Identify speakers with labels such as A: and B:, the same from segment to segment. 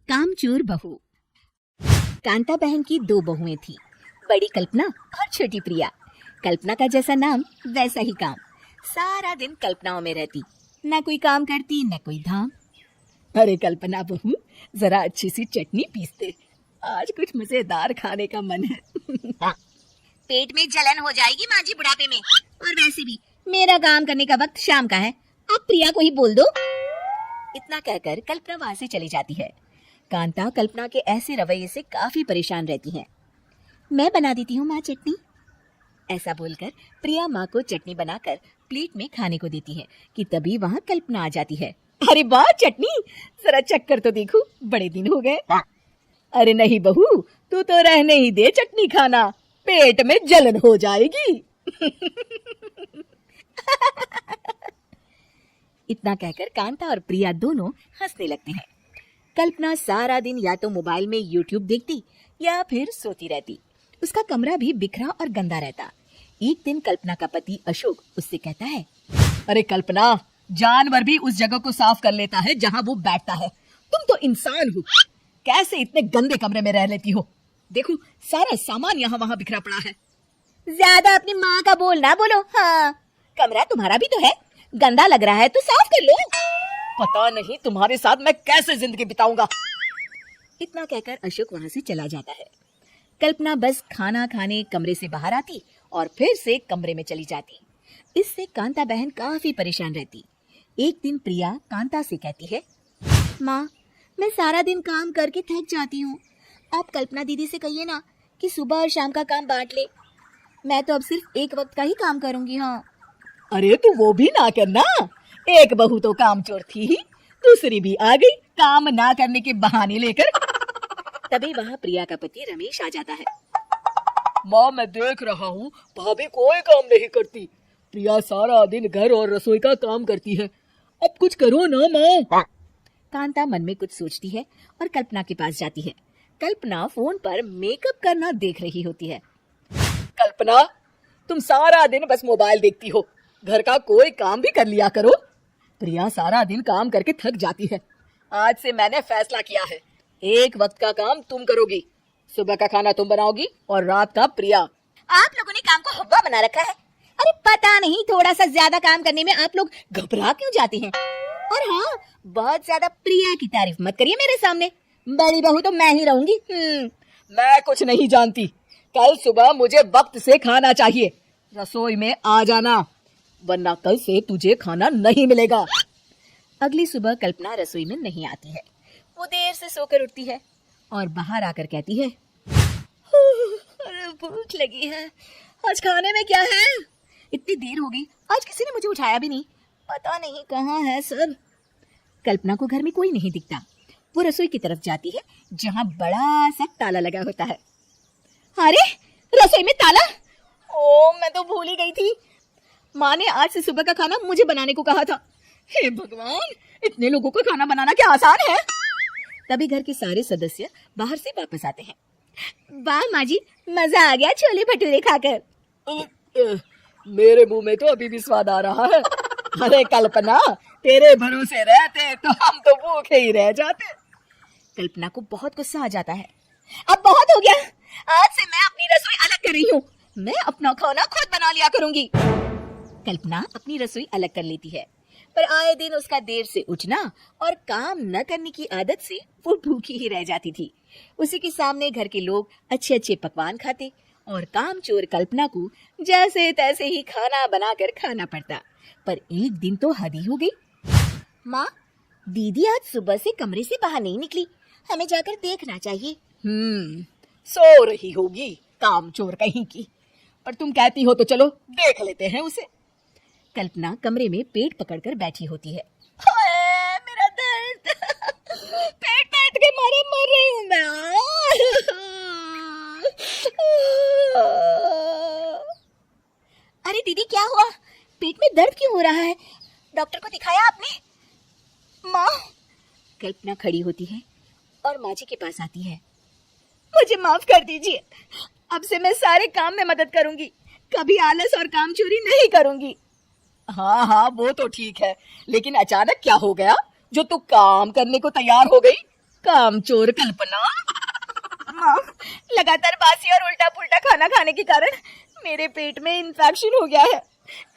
A: कामचोर बहू। कांता बहन की दो बहुएं थी, बड़ी कल्पना और छोटी प्रिया। कल्पना का जैसा नाम वैसा ही काम। सारा दिन कल्पनाओं में रहती, न कोई काम करती न कोई धाम। अरे कल्पना बहू, जरा अच्छी सी चटनी पीस दे, आज कुछ मजेदार खाने का मन है। पेट में जलन हो जाएगी माँ जी बुढ़ापे में, और वैसे भी मेरा काम करने का वक्त शाम का है, आप प्रिया को ही बोल दो। इतना कहकर कल्पना वहां से चली जाती है। कांता कल्पना के ऐसे रवैये से काफी परेशान रहती है। मैं बना देती हूँ माँ चटनी, ऐसा बोलकर प्रिया माँ को चटनी बनाकर प्लेट में खाने को देती है कि तभी वहाँ कल्पना आ जाती है। अरे वाह चटनी, जरा चख कर तो देखूं, बड़े दिन हो गए। अरे नहीं बहू, तू तो रहने ही दे चटनी खाना, पेट में जलन हो जाएगी। इतना कहकर कांता और प्रिया दोनों हंसने लगते हैं। कल्पना सारा दिन या तो मोबाइल में यूट्यूब देखती या फिर सोती रहती। उसका कमरा भी बिखरा और गंदा रहता। एक दिन कल्पना का पति अशोक उससे कहता है, अरे कल्पना, जानवर भी उस जगह को साफ कर लेता है जहाँ वो बैठता है, तुम तो इंसान हो, कैसे इतने गंदे कमरे में रह लेती हो? देखो सारा सामान यहाँ वहाँ बिखरा पड़ा है। ज्यादा अपनी माँ का बोल ना बोलो। हाँ, कमरा तुम्हारा भी तो है, गंदा लग रहा है तो साफ कर लो। पता नहीं तुम्हारे साथ मैं कैसे जिंदगी बिताऊंगा। इतना कहकर अशोक वहां से चला जाता है। कल्पना बस खाना खाने कमरे से बाहर आती और फिर से कमरे में चली जाती। इससे कांता बहन काफी परेशान रहती। एक दिन प्रिया कांता से कहती है, माँ, मैं सारा दिन काम करके थक जाती हूँ, आप कल्पना दीदी से कहिए ना कि सुबह और शाम का काम बांट ले, मैं तो अब सिर्फ एक वक्त का ही काम करूंगी। हाँ। अरे तू वो भी ना करना, एक बहू तो कामचोर थी ही, दूसरी भी आ गई काम ना करने के बहाने लेकर। तभी वहाँ प्रिया का पति रमेश आ जाता है। माँ, मैं देख रहा हूँ भाभी कोई काम नहीं करती, प्रिया सारा दिन घर और रसोई का काम करती है, अब कुछ करो ना माँ। कांता मन में कुछ सोचती है और कल्पना के पास जाती है। कल्पना फोन पर मेकअप करना देख रही होती है। कल्पना, तुम सारा दिन बस मोबाइल देखती हो, घर का कोई काम भी कर लिया करो। प्रिया सारा दिन काम करके थक जाती है, आज से मैंने फैसला किया है, एक वक्त का काम तुम करोगी, सुबह का खाना तुम बनाओगी और रात का प्रिया। आप लोगों ने काम को हवा बना रखा है। अरे पता नहीं थोड़ा सा ज्यादा काम करने में आप लोग घबरा क्यों जाते हैं। और हाँ, बहुत ज्यादा प्रिया की तारीफ मत करिए मेरे सामने, बड़ी बहू तो मैं ही रहूंगी। मैं कुछ नहीं जानती, कल सुबह मुझे वक्त से खाना चाहिए, रसोई में आ जाना, वरना कल से तुझे खाना नहीं मिलेगा। अगली सुबह कल्पना रसोई में नहीं आती है। वो देर से सोकर उठती है और बाहर आकर कहती है, अरे भूख लगी है, आज खाने में क्या है? इतनी देर हो गई, आज किसी ने मुझे उठाया भी नहीं, पता नहीं कहाँ है सब। कल्पना को घर में कोई नहीं दिखता। वो रसोई की तरफ जाती है जहाँ बड़ा सा ताला लगा होता है। अरे रसोई में ताला! ओ, मैं तो भूल ही गई थी, माँ ने आज से सुबह का खाना मुझे बनाने को कहा था। हे भगवान, इतने लोगों को खाना बनाना क्या आसान है? तभी घर के सारे सदस्य बाहर से वापस आते हैं। वाह माँ जी, मजा आ गया छोले भटूरे खाकर। मेरे मुंह में तो अभी भी स्वाद आ रहा है। अरे कल्पना, तेरे भरोसे रहते तो हम तो भूखे ही रह जाते। कल्पना को बहुत गुस्सा आ जाता है। अब बहुत हो गया, आज से मैं अपनी रसोई अलग कर रही हूँ, मैं अपना खाना खुद बना लिया करूंगी। कल्पना अपनी रसोई अलग कर लेती है, पर आए दिन उसका देर से उठना और काम न करने की आदत से वो भूखी ही रह जाती थी। उसी के सामने घर के लोग अच्छे अच्छे पकवान खाते और कामचोर कल्पना को जैसे तैसे ही खाना बनाकर खाना पड़ता। पर एक दिन तो हद ही हो गई। माँ, दीदी आज सुबह से कमरे से बाहर नहीं निकली, हमें जाकर देखना चाहिए। सो रही होगी कामचोर कहीं की, पर तुम कहती हो तो चलो देख लेते हैं उसे। कल्पना कमरे में पेट पकड़कर बैठी होती है। हाय मेरा दर्द, पेट दर्द के मारे मर रही हूँ मैं। अरे दीदी क्या हुआ, पेट में दर्द क्यों हो रहा है, डॉक्टर को दिखाया आपने? माँ, कल्पना खड़ी होती है और माँ जी के पास आती है। मुझे माफ कर दीजिए, अब से मैं सारे काम में मदद करूंगी, कभी आलस और काम चोरी नहीं करूंगी। हाँ हाँ, वो तो ठीक है, लेकिन अचानक क्या हो गया जो तू काम करने को तैयार हो गई? कामचोर कल्पना। माँ, लगातार बासी और उल्टा पुल्टा खाना खाने के कारण मेरे पेट में इन्फेक्शन हो गया है।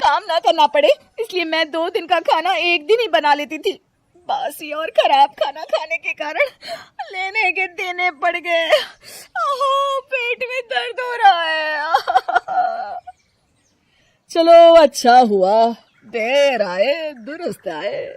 A: काम ना करना पड़े इसलिए मैं 2 दिन का खाना एक दिन ही बना लेती थी। बासी और खराब खाना खाने के कारण लेने के देने पड़ गए। पेट में दर्द हो रहा है। चलो अच्छा हुआ, देर आए दुरुस्त आए।